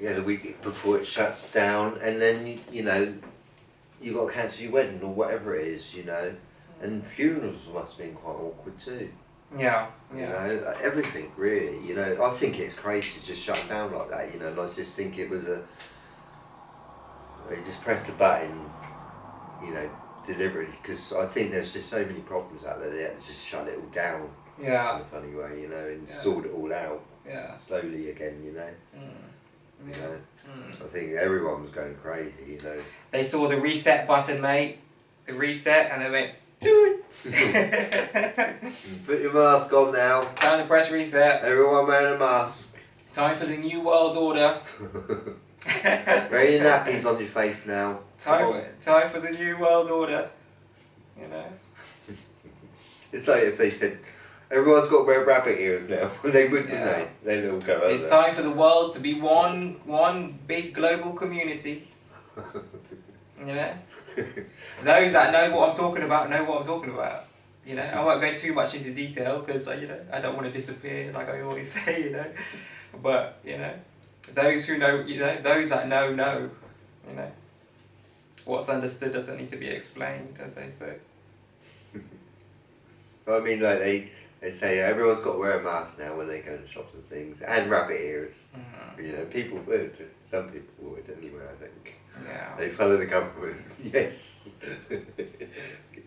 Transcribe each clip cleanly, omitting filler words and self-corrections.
yeah, the week before it shuts down, and then you know you got to cancel your wedding or whatever it is, you know, and funerals must have been quite awkward too. Yeah, You know, everything really. You know, I think it's crazy to just shut down like that. You know, and I just think it was they just pressed the button, you know, deliberately, because I think there's just so many problems out there. They had to just shut it all down. Yeah. In a funny way, you know, and sort it all out. Yeah. Slowly again, you know. Yeah. You know, I think everyone was going crazy, you know. They saw the reset button, mate. The reset, and they went, dude. Put your mask on now. Time to press reset. Everyone wearing a mask. Time for the new world order. Wear your nappies on your face now. Time for the new world order. You know. It's like if they said, everyone's got to wear rabbit ears now. They wouldn't, they? They'd all go over. It's time for the world to be one big global community. You know? Those that know what I'm talking about know what I'm talking about. You know, I won't go too much into detail because you know I don't want to disappear like I always say. You know, but you know, those who know, you know, those that know. You know, what's understood doesn't need to be explained, as they say. I mean, like they say everyone's got to wear a mask now when they go to shops and things, and rabbit ears. You know, people would. Some people would anyway, I think. Yeah. They follow the government. Yes.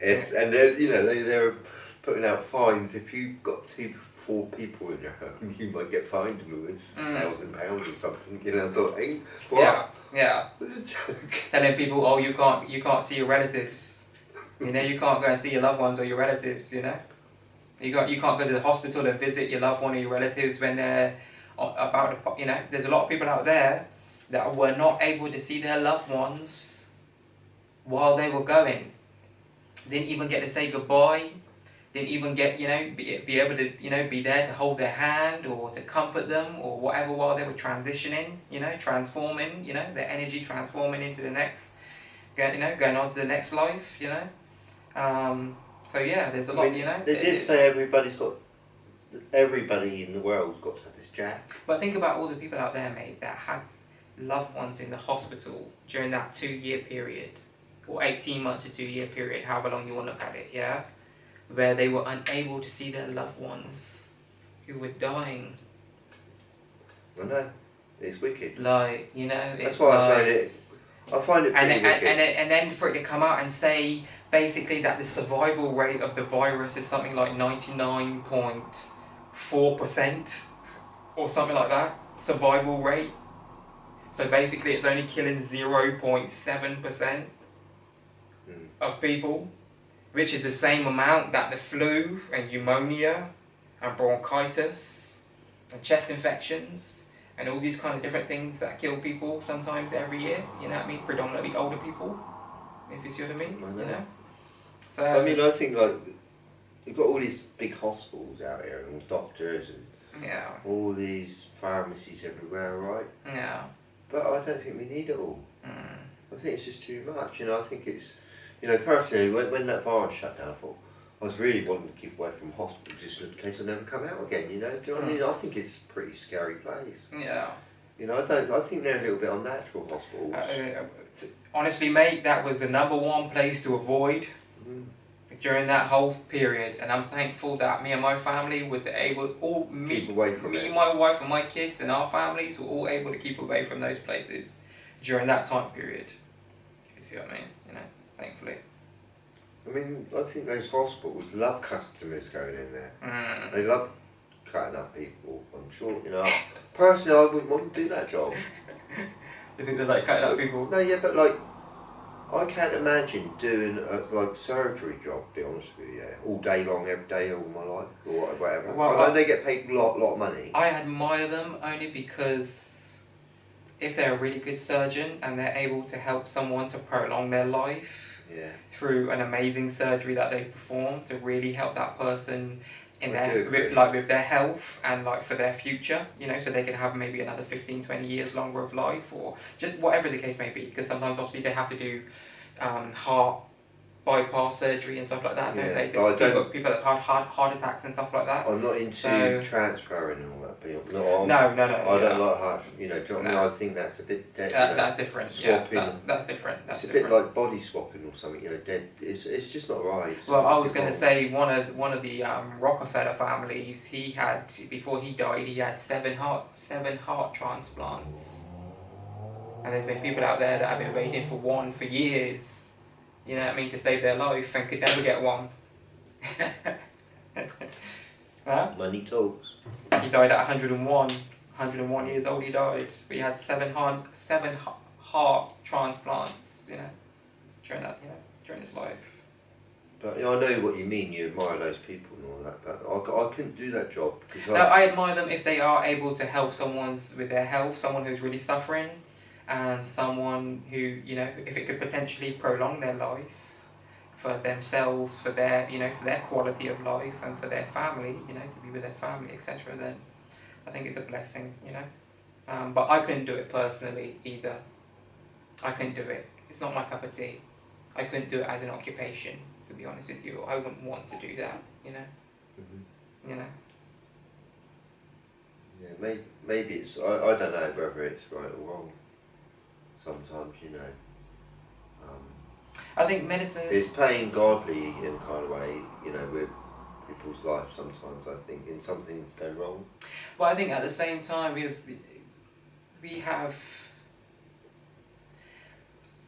Yes. And then, you know, they're putting out fines. If you've got 4 people in your home, you might get fined £1,000 or something. You know, I thought, hey, what? Yeah. It's a joke. Telling people, oh, you can't see your relatives. You know, you can't go and see your loved ones or your relatives. You know, you can't go to the hospital and visit your loved one or your relatives when they're about. You know, there's a lot of people out there that were not able to see their loved ones while they were going. Didn't even get to say goodbye. Didn't even get, you know, be able to, you know, be there to hold their hand or to comfort them or whatever while they were transitioning, you know, transforming, you know, their energy transforming into the next, going on to the next life, you know. So yeah, there's a lot, you know. They did say everybody in the world's got to have this jab. But think about all the people out there, mate, that had loved ones in the hospital during that 2-year period, or 18 months to 2-year period, however long you want to look at it, yeah? Where they were unable to see their loved ones who were dying. I know, it's wicked. Like, you know, it's that's why like, I find it pretty wicked. And then for it to come out and say, basically, that the survival rate of the virus is something like 99.4% or something like that, survival rate. So basically it's only killing 0.7% of people, which is the same amount that the flu and pneumonia and bronchitis and chest infections and all these kind of different things that kill people sometimes every year, you know what I mean, predominantly older people, if you see what I mean, you know. So I mean, I think like you've got all these big hospitals out here and all doctors and all these pharmacies everywhere, right? Yeah. But I don't think we need it all. I think it's just too much. You know, I think it's, you know, personally, when that virus shut down, I thought I was really wanting to keep away from hospital just in case I never come out again. You know, do you know what I mean? I think it's a pretty scary place. Yeah. You know, I think they're a little bit unnatural, hospitals. Honestly, mate, that was the #1 place to avoid during that whole period, and I'm thankful that me and my family were able, me, my wife and my kids and our families were all able to keep away from those places during that time period. You see what I mean? You know, thankfully. I mean, I think those hospitals love customers going in there. They love cutting up people, I'm sure, you know. Personally, I wouldn't want to do that job. You think they like cutting up people? No, yeah, but like, I can't imagine doing a like surgery job, to be honest with you, all day long, every day, all my life, or whatever. Well, I know they get paid a lot of money. I admire them only because if they're a really good surgeon and they're able to help someone to prolong their life through an amazing surgery that they've performed to really help that person in with their health and like for their future, you know, so they can have maybe another 15-20 years longer of life or just whatever the case may be, because sometimes obviously they have to do heart bypass surgery and stuff like that, don't they? People that have heart attacks and stuff like that. I'm not into transferring and all that. No. I don't like heart. You know, do you know what I mean? I think that's a bit dead. That's different. Swapping. Yeah, that's different. It's a bit like body swapping or something. You know, dead. It's just not right. Well, I was going to say one of the Rockefeller families. He had, before he died, he had seven heart transplants. And there's been people out there that have been waiting for one for years, you know what I mean, to save their life and could never get one. Huh? Money talks. He died at 101 years old he died. But he had seven heart transplants, you know, during his life. But I know what you mean, you admire those people and all that, but I couldn't do that job. I admire them if they are able to help someone with their health, someone who's really suffering, and someone who, you know, if it could potentially prolong their life for themselves, for their, you know, for their quality of life and for their family, you know, to be with their family, etc., then I think it's a blessing, you know. But I couldn't do it personally either. I couldn't do it. It's not my cup of tea. I couldn't do it as an occupation, to be honest with you. I wouldn't want to do that, you know. Mm-hmm. You know. Yeah, maybe it's, I don't know whether it's right or wrong. Sometimes, you know. I think medicine... It's playing godly in a kind of way, you know, with people's lives sometimes, I think, and some things go wrong. But I think at the same time, we have...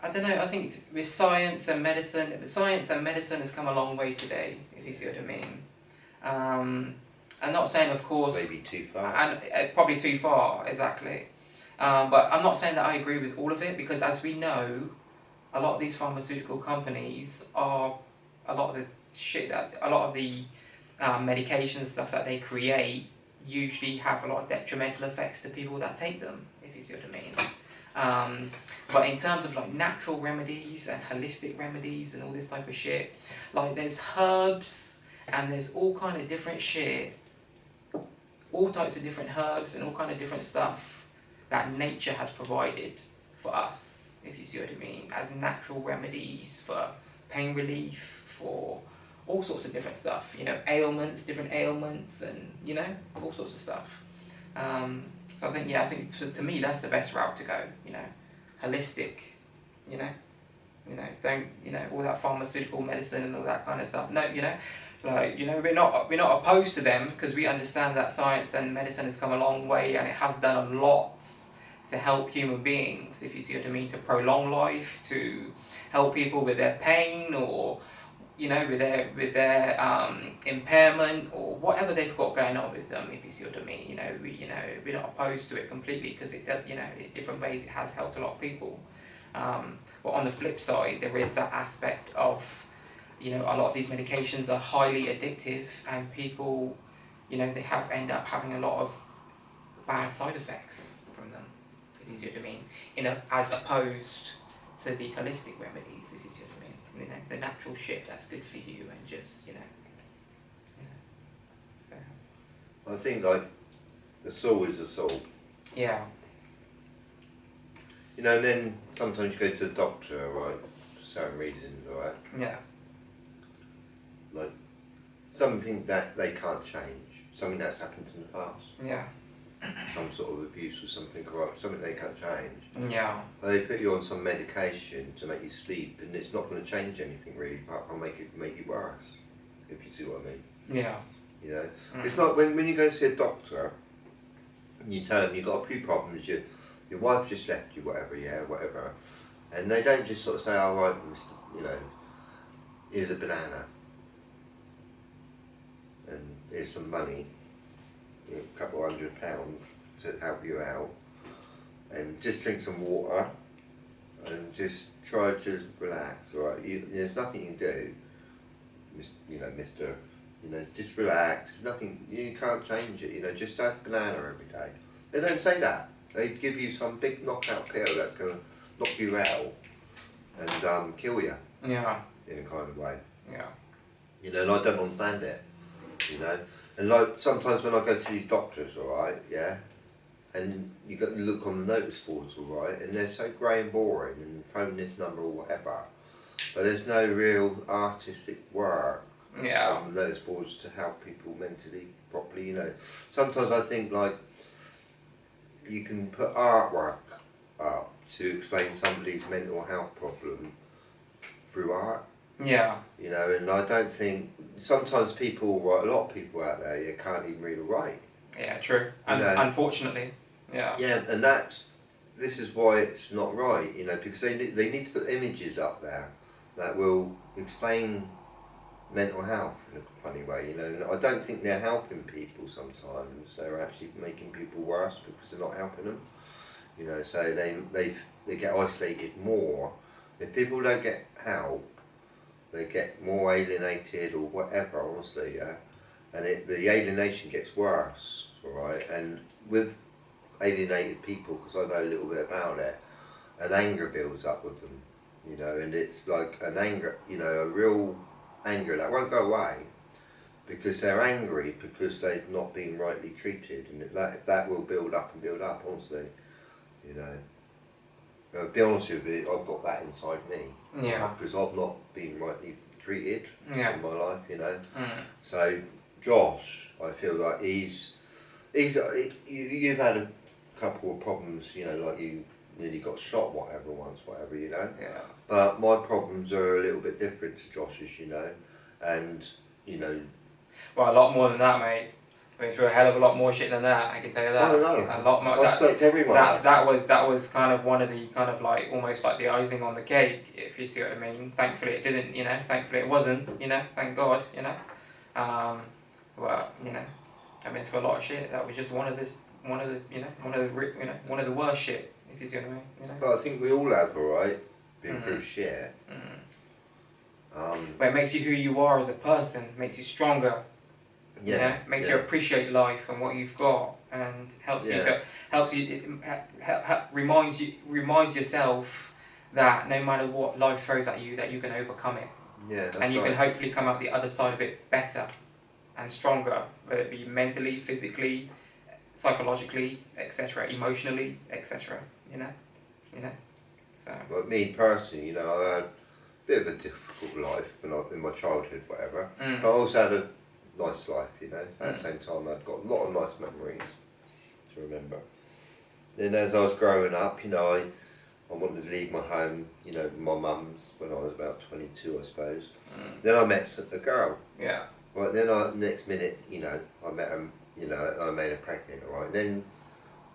I don't know, I think with science and medicine has come a long way today, if you see what I mean. I'm not saying, of course... Maybe too far. And probably too far, exactly. But I'm not saying that I agree with all of it, because as we know, a lot of these pharmaceutical companies are, a lot of the medications and stuff that they create usually have a lot of detrimental effects to people that take them, if you see what I mean. But in terms of like natural remedies and holistic remedies and all this type of shit, like there's herbs and there's all kind of different shit, all types of different herbs and all kind of different stuff that nature has provided for us, if you see what I mean, as natural remedies for pain relief, for all sorts of different stuff, you know, different ailments, and, you know, all sorts of stuff. So I think to me that's the best route to go, you know, holistic, you know, don't, you know, all that pharmaceutical medicine and all that kind of stuff. No, you know, like, you know, we're not opposed to them, because we understand that science and medicine has come a long way and it has done a lot to help human beings, if you see what I mean, to prolong life, to help people with their pain, or, you know, with their impairment, or whatever they've got going on with them, if you see what I mean. You know, we're not opposed to it completely, because it does, you know, in different ways it has helped a lot of people. But on the flip side, there is that aspect of, you know, a lot of these medications are highly addictive, and people, you know, they end up having a lot of bad side effects from them, if you see what I mean, as opposed to the holistic remedies, if you see what I mean. You know, the natural shit that's good for you, and just, you know. So. I think, like, the soul is the soul. Yeah. You know, and then sometimes you go to the doctor, right, for certain reasons, right? Yeah. Like, something that they can't change, something that's happened in the past. Yeah. Some sort of abuse or something, right? Something they can't change. Yeah. They put you on some medication to make you sleep, and it's not going to change anything really, apart from make it worse, if you see what I mean. Yeah. You know, it's not when you go see a doctor, and you tell them you've got a few problems, your wife just left you, whatever, and they don't just sort of say, "Oh, right, Mr. You know, here's a banana, and here's some money, you know, a couple £100 to help you out, and just drink some water, and just try to relax, all right? There's nothing you can do, you know, Mister. You know, just relax. There's nothing, you can't change it. You know, just have a banana every day." They don't say that. They give you some big knockout pill that's going to knock you out and kill you. Yeah. In a kind of way. Yeah. You know, and I don't understand it. You know, and like sometimes when I go to these doctors, all right, yeah, and you look on the notice boards, all right, and they're so grey and boring, and phone this number or whatever. but there's no real artistic work Yeah. on those boards to help people mentally properly. You know, sometimes I think like you can put artwork up to explain somebody's mental health problem through art. Yeah. You know, and I don't think sometimes people, a lot of people out there, you can't even read or write. Yeah, true. And unfortunately, yeah. Yeah, and this is why it's not right. You know, because they need to put images up there that will explain mental health in a funny way. You know, and I don't think they're helping people sometimes. They're actually making people worse because they're not helping them. You know, so they get isolated more. If people don't get help, they get more alienated or whatever, honestly, yeah. And the alienation gets worse, alright? And with alienated people, because I know a little bit about it, an anger builds up with them, you know, and it's like an anger, you know, a real anger that won't go away because they're angry because they've not been rightly treated, and that will build up and build up, honestly, you know. To be honest with you, I've got that inside me. Yeah. Because I've not been rightly treated in my life, you know. So Josh, I feel like you've had a couple of problems, you know, like you nearly got shot, whatever, you know. Yeah. But my problems are a little bit different to Josh's, you know, and you know. Well, a lot more than that, mate. I mean, through a hell of a lot more shit than that, I can tell you that. No, no. A lot more. I expect everyone. That was kind of one of the kind of like almost like the icing on the cake, if you see what I mean. Thankfully, it didn't. You know, thankfully it wasn't. You know, thank God. You know, well, you know, I mean, for a lot of shit, that was just one of the worst shit, if you see what I mean. You know. But I think we all have, alright, been through shit. But it makes you who you are as a person. Makes you stronger. Yeah, you know, makes you appreciate life and what you've got, and reminds yourself that no matter what life throws at you, that you can overcome it. Yeah, that's and you right. can hopefully come out the other side of it better and stronger, whether it be mentally, physically, psychologically, etc., emotionally, etc. You know. So. Like me personally, you know, I had a bit of a difficult life in my childhood, whatever. But I also had a nice life, you know. At the same time, I'd got a lot of nice memories to remember. Then as I was growing up, you know, I wanted to leave my home, you know, my mum's when I was about 22, I suppose. Then I met a girl. Yeah. Right, then next minute, you know, I met her, you know, I made her pregnant, right. Then,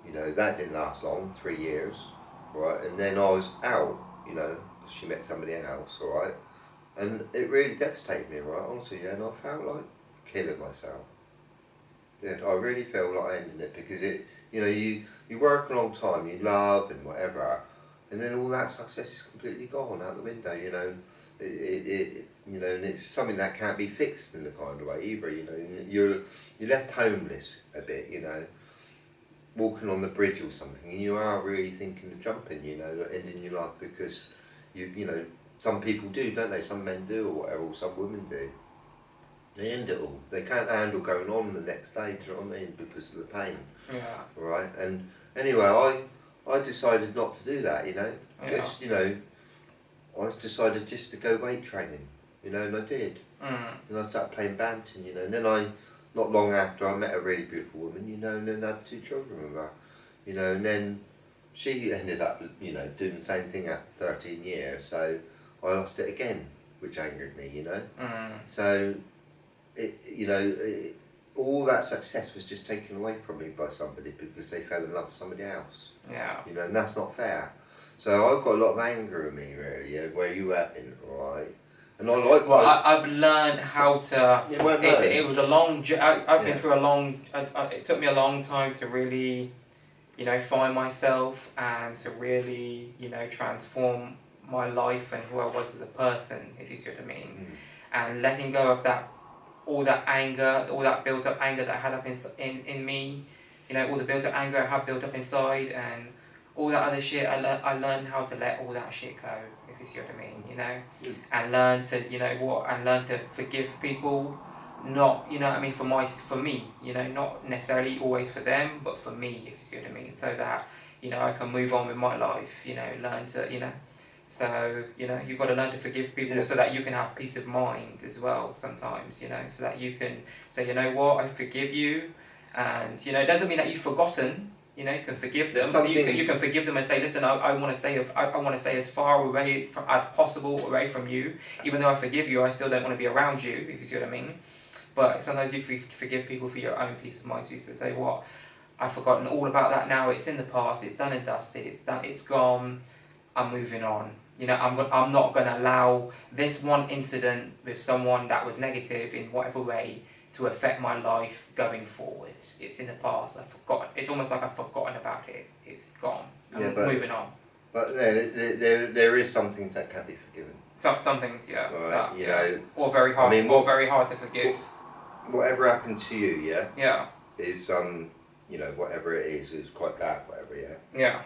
you know, that didn't last long, 3 years, right. And then I was out, you know, because she met somebody else, all right. And it really devastated me, right, honestly, yeah, and I felt like killing myself. Yeah, I really felt like ending it because you know, you work a long time, you love and whatever, and then all that success is completely gone out the window. You know, you know, and it's something that can't be fixed in the kind of way either. You know, you're left homeless a bit. You know, walking on the bridge or something, and you are really thinking of jumping. You know, ending your life because you know, some people do, don't they? Some men do, or whatever, or some women do. They end it all. They can't handle going on the next day, do you know what I mean? Because of the pain. Yeah. Right? And anyway, I decided not to do that, you know. Yeah. Just, you know, I decided just to go weight training, you know, and I did. And I started playing badminton, you know, and then not long after, I met a really beautiful woman, you know, and then I had 2 children with her, you know, and then she ended up, you know, doing the same thing after 13 years, so I lost it again, which angered me, you know. So, you know, all that success was just taken away from me by somebody because they fell in love with somebody else. Yeah. You know, and that's not fair. So I've got a lot of anger in me, really. Where you at in, right? And I like. Well, I've learned how to. It was a long. I've been through a long. It took me a long time to really, you know, find myself and to really, you know, transform my life and who I was as a person, if you see what I mean, and letting go of that. All that anger, all that built up anger that I had up in me, you know, all the built up anger I had built up inside, and all that other shit. I learned how to let all that shit go, if you see what I mean, you know, and learn to, you know, and learn to forgive people, not, you know what I mean, for me, you know, not necessarily always for them, but for me, if you see what I mean, so that, you know, I can move on with my life, you know, learn to, you know, So, you know, you've got to learn to forgive people so that you can have peace of mind as well sometimes, you know, so that you can say, you know what, I forgive you. And, you know, it doesn't mean that you've forgotten, you know, you can forgive them. You can forgive them and say, listen, I want to stay as far away as possible away from you. Even though I forgive you, I still don't want to be around you, if you see what I mean. But sometimes you forgive people for your own peace of mind. So you used to say, what, I've forgotten all about that now. It's in the past. It's done and dusted. It's done. It's gone. I'm moving on. You know, I'm not going to allow this one incident with someone that was negative in whatever way to affect my life going forward. It's in the past. I've forgotten. It's almost like I've forgotten about it. It's gone. I'm moving on. But there is some things that can be forgiven. Some things, yeah. Right, you know, or very hard. I mean, or very hard to forgive. Whatever happened to you, yeah. Yeah. Is you know, whatever it is quite bad, whatever, yeah. Yeah.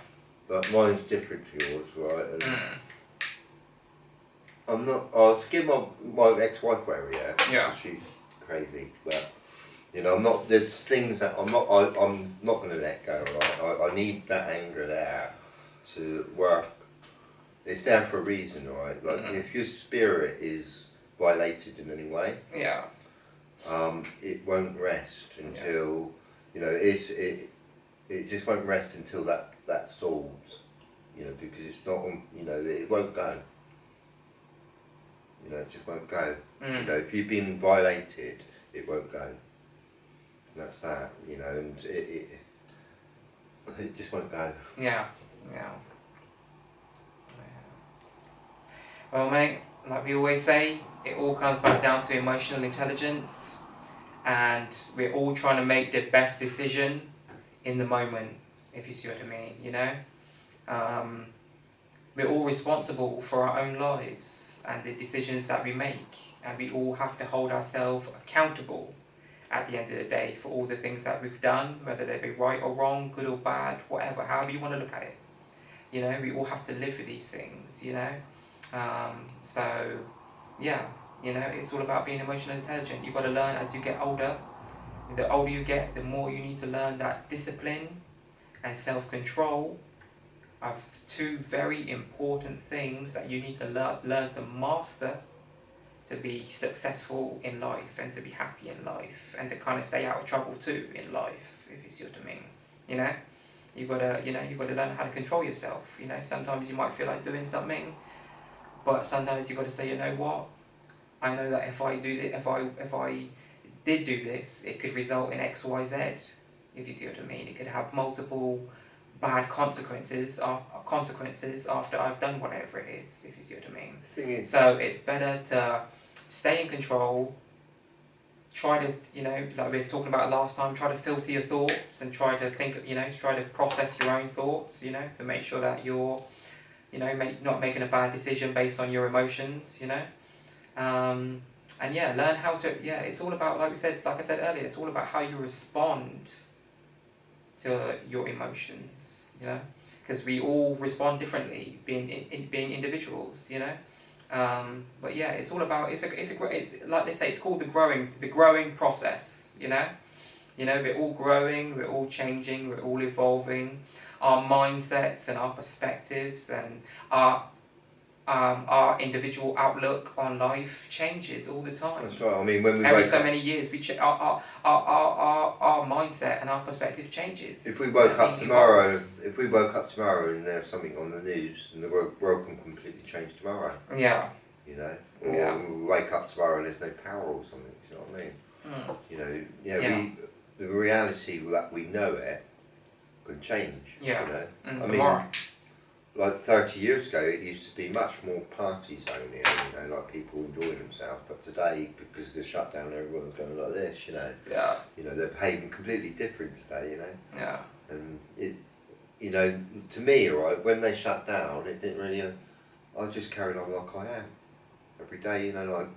But mine's different to yours, right? And I'm not. I'll forgive my ex-wife, whatever, yeah. Yeah. She's crazy, but you know, I'm not. There's things that I'm not going to let go. Right? I need that anger there to work. It's there for a reason, right? Like if your spirit is violated in any way, yeah. It won't rest until you know it just won't rest until that's solved, you know, because it's not you know, it won't go, you know, it just won't go. You know, if you've been violated, it won't go, and that's that, you know, and it just won't go. Yeah. Well, mate, like we always say, it all comes back down to emotional intelligence, and we're all trying to make the best decision in the moment, if you see what I mean, you know. We're all responsible for our own lives and the decisions that we make, and we all have to hold ourselves accountable at the end of the day for all the things that we've done, whether they be right or wrong, good or bad, whatever, however you want to look at it. You know, we all have to live with these things, you know. So, yeah, you know, it's all about being emotionally intelligent. You've got to learn as you get older. The older you get, the more you need to learn that discipline and self-control are two very important things that you need to learn to master to be successful in life and to be happy in life and to kind of stay out of trouble too in life, if you see what I mean. You know, you've got to learn how to control yourself. You know, sometimes you might feel like doing something, but sometimes you've got to say, you know what, I know that if I do this, if I did do this, it could result in X, Y, Z, if you see what I mean. It could have multiple bad consequences after I've done whatever it is, if you see what I mean. So it's better to stay in control, try to, you know, like we were talking about last time, try to filter your thoughts and try to think, you know, try to process your own thoughts, you know, to make sure that you're, you know, not making a bad decision based on your emotions, you know. And yeah, learn how to, yeah, it's all about, like I said earlier, it's all about how you respond to your emotions, you know, because we all respond differently, being individuals, you know. But yeah, it's all about, it's like they say, it's called the growing process, you know. You know, we're all growing, we're all changing, we're all evolving. Our mindsets and our perspectives and our individual outlook on life changes all the time. That's right. I mean, when we every so many years, our mindset and our perspective changes. If we woke up tomorrow, and there's something on the news, and the world can completely change tomorrow. Yeah. You know, or we wake up tomorrow and there's no power or something. Do you know what I mean? You know, the reality that we know it can change. Yeah. You know, I tomorrow. mean, like 30 years ago, it used to be much more party zone here, you know, like people enjoying themselves. But today, because of the shutdown, everyone's going like this, you know. Yeah. You know, they're behaving completely different today, you know. Yeah. And it, you know, to me, right, when they shut down, it didn't really. I just carried on like I am every day, you know. Like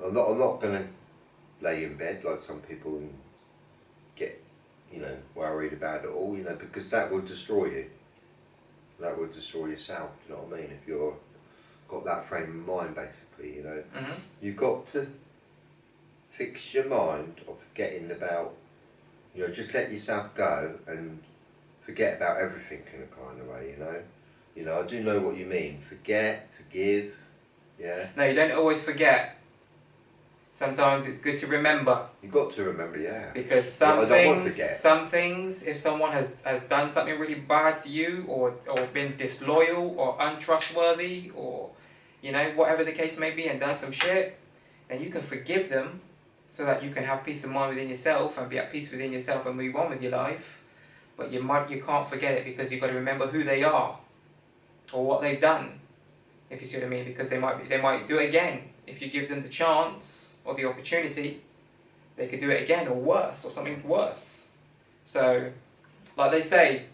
I'm not going to lay in bed like some people and get, you know, worried about it all, you know, because that will destroy you. That would destroy yourself, do you know what I mean? If you're got that frame of mind, basically, you know. You've got to fix your mind of forgetting about, you know, just let yourself go and forget about everything in a kind of way, you know. You know, I do know what you mean. Forget, forgive, yeah. No, you don't always forget. Sometimes it's good to remember. You've got to remember, yeah. Because I don't want to forget. some things, if someone has done something really bad to you, or been disloyal or untrustworthy, or, you know, whatever the case may be, and done some shit, then you can forgive them, so that you can have peace of mind within yourself and be at peace within yourself and move on with your life. But you can't forget it, because you've got to remember who they are or what they've done, if you see what I mean, because they might do it again. If you give them the chance or the opportunity, they could do it again, or worse, or something worse. So, like they say,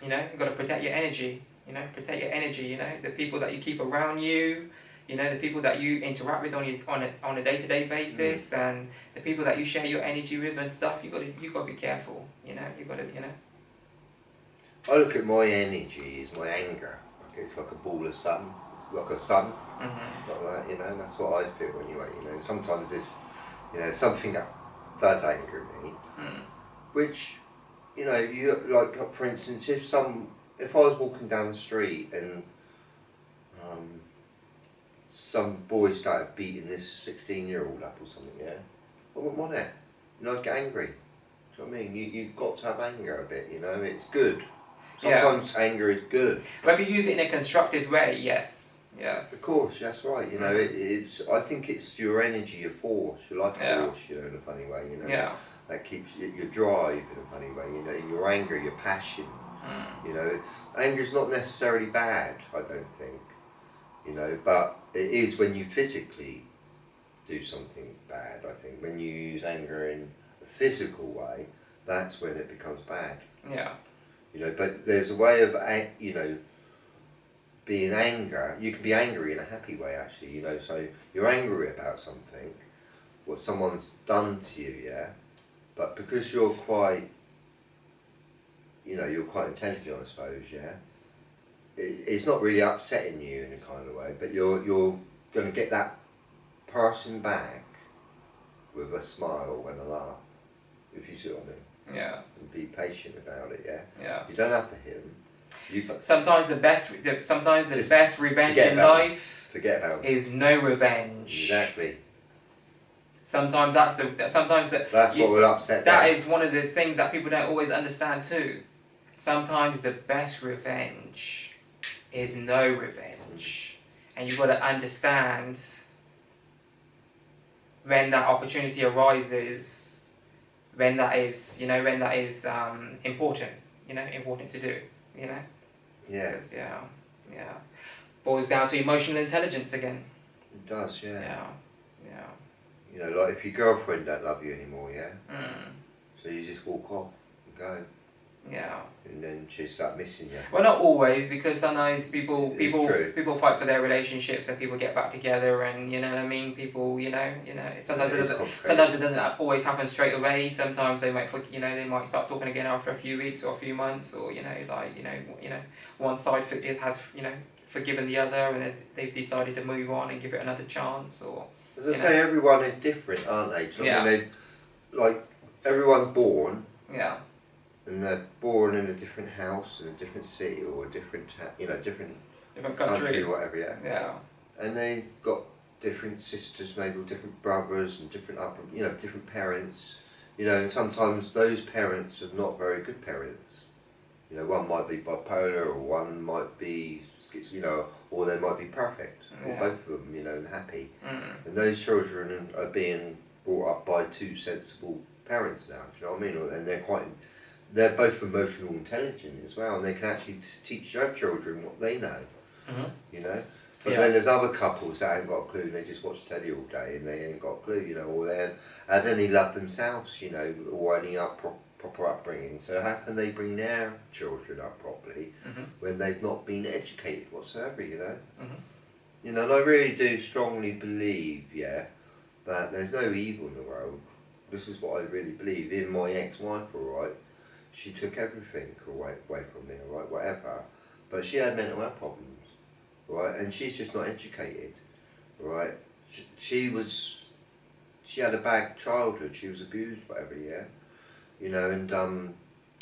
you know, you've got to protect your energy. You know, protect your energy. You know, the people that you keep around you. You know, the people that you interact with on a day-to-day basis, and the people that you share your energy with and stuff. You got to be careful. You know, you got to, you know. I look at my energy as my anger. Like it's like a ball of sun, like a sun, like that. You know, that's what I feel anyway. You know, sometimes it's, you know, something that does anger me, which, you know, you like, for instance, if I was walking down the street and some boy started beating this 16-year-old up or something, yeah, I wouldn't want it. You know, I'd get angry. Do you know what I mean? You've got to have anger a bit, you know, it's good. Sometimes anger is good. But if you use it in a constructive way, yes. Yes. Of course, that's right. You know, it's. I think it's your energy, your force, your life force. You know, in a funny way. You know. Yeah. That keeps your drive in a funny way. You know, your anger, your passion. You know, anger is not necessarily bad. I don't think. You know, but it is when you physically do something bad. I think when you use anger in a physical way, that's when it becomes bad. Yeah. You know, but there's a way of, you know, being anger. You can be angry in a happy way, actually. You know, so you're angry about something, what someone's done to you, yeah. But because you're quite, you know, you're quite intelligent, I suppose, yeah. It's not really upsetting you in a kind of way, but you're going to get that person back with a smile and a laugh, if you see what I mean. Yeah. And be patient about it, yeah. Yeah. You don't have to hit them. Sometimes the best revenge in life forget about it. is no revenge. Exactly. Sometimes that's what will upset That them. is one of the things that people don't always understand too. Sometimes the best revenge is no revenge, and you've got to understand when that opportunity arises, when that is, you know, important, you know, important to do, you know. Yeah. Yeah. Boils down to emotional intelligence again. It does, yeah. Yeah. You know, like if your girlfriend don't love you anymore, yeah. So you just walk off and go. Yeah. And then she start missing you. Well, not always, because sometimes people fight for their relationships, and people get back together, and you know what I mean. People, you know, sometimes it doesn't always happen straight away. Sometimes they might start talking again after a few weeks or a few months, or one side has forgiven the other, and they've decided to move on and give it another chance, or. As I say, everyone is different, aren't they? So yeah. I mean, like everyone's born. Yeah. And they're born in a different house, in a different city, or a different, different country, or whatever, yeah. Yeah. And they've got different sisters, maybe, or different brothers, and different different parents. You know, and sometimes those parents are not very good parents. You know, one might be bipolar, or one might be, or they might be perfect, or both of them, and happy. And those children are being brought up by two sensible parents now. Do you know what I mean? And they're both emotional intelligent as well, and they can actually teach their children what they know. You know. But then there's other couples that ain't got a clue, and they just watch telly all day, and they ain't got a clue, or they had any love themselves, or any proper upbringing. So how can they bring their children up properly when they've not been educated whatsoever, and I really do strongly believe, that there's no evil in the world. This is what I really believe. In my ex-wife, alright, she took everything away from me, alright, whatever. But she had mental health problems, right? And she's just not educated, right? She had a bad childhood. She was abused, whatever, and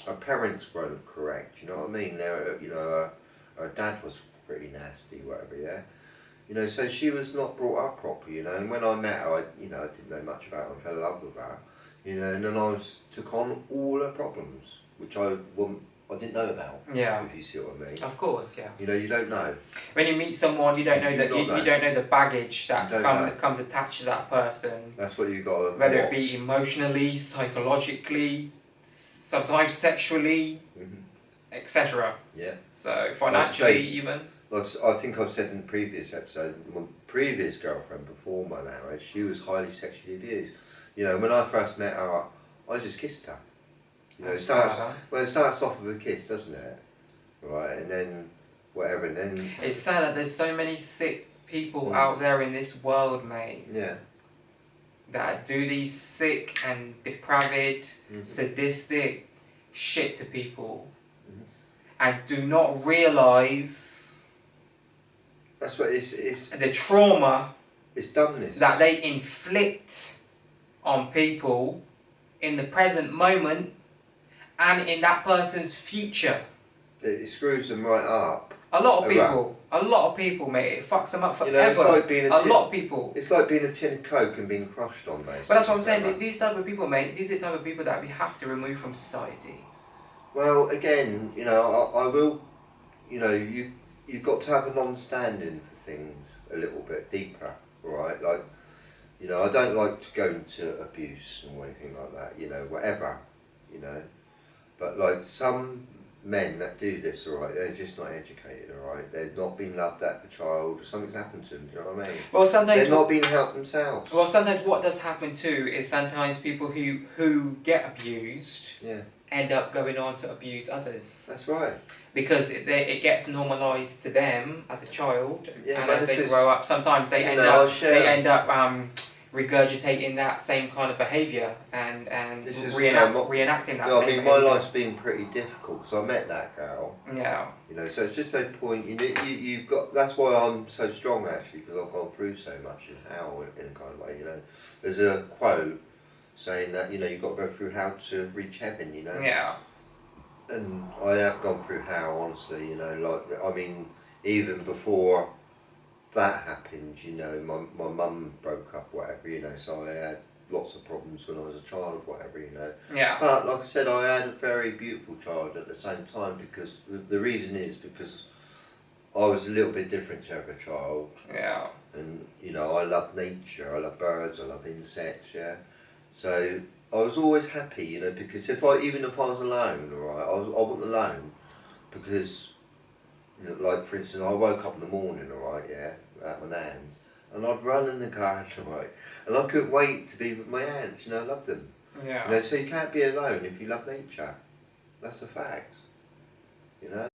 her parents weren't correct. You know what what I mean? Her dad was pretty nasty, whatever, yeah. You know, so she was not brought up properly, you know, and when I met her, I didn't know much about her and fell in love with her, you know, and then took on all her problems, which I didn't know about. Yeah. If you see what I mean. Of course, yeah. You know, you don't know. When you meet someone, you don't know that you don't know the baggage that comes attached to that person. That's what you got to whether it be emotionally, psychologically, sometimes sexually, etc. Yeah. So financially, even. Like I think I've said in the previous episode, my previous girlfriend before my marriage, she was highly sexually abused. You know, when I first met her, I just kissed her. You know, it starts off with a kiss, doesn't it? Right, and then whatever, and then... It's sad that there's so many sick people out there in this world, mate. Yeah. That do these sick and depraved, sadistic shit to people, and do not realise... That's what it's the trauma it's dumbness that they inflict on people in the present moment and in that person's future. It screws them right up. A lot of people, mate, it fucks them up forever. You know, it's like being a lot of people. It's like being a tin of Coke and being crushed on, basically. But that's what I'm saying, these type of people, mate, these are the type of people that we have to remove from society. Well, again, you know, I will, you know, you've got to have an understanding for things a little bit deeper, right? Like, you know, I don't like to go into abuse or anything like that, you know, whatever, you know. But like some men that do this, alright, they're just not educated, alright? They've not been loved at the child, something's happened to them, do you know what I mean? Well, sometimes they're not being helped themselves. Well, sometimes what does happen too is sometimes people who get abused end up going on to abuse others. That's right. Because it gets normalised to them as a child, and as they grow up, sometimes they end up regurgitating that same kind of behaviour and reenacting that. I mean, my life's been pretty difficult because I met that girl. Yeah. You know, so it's just no point. You've got. That's why I'm so strong actually, because I've gone through so much in hell in a kind of way. You know, there's a quote saying that you've got to go through hell to reach heaven. You know. Yeah. And I have gone through hell, honestly. You know, like I mean, even before that happened, you know, my mum broke up, whatever, you know, so I had lots of problems when I was a child, whatever, you know. Yeah. But like I said, I had a very beautiful child at the same time, because the reason is because I was a little bit different to every child. Yeah. And, you know, I love nature, I love birds, I love insects, yeah. So I was always happy, you know, because even if I was alone, alright, I wasn't alone, because, you know, like for instance, I woke up in the morning, alright, yeah, at my nan's, and I'd run in the garden, alright, and I couldn't wait to be with my aunts, you know, I love them. Yeah. You know, so you can't be alone if you love nature. That's a fact.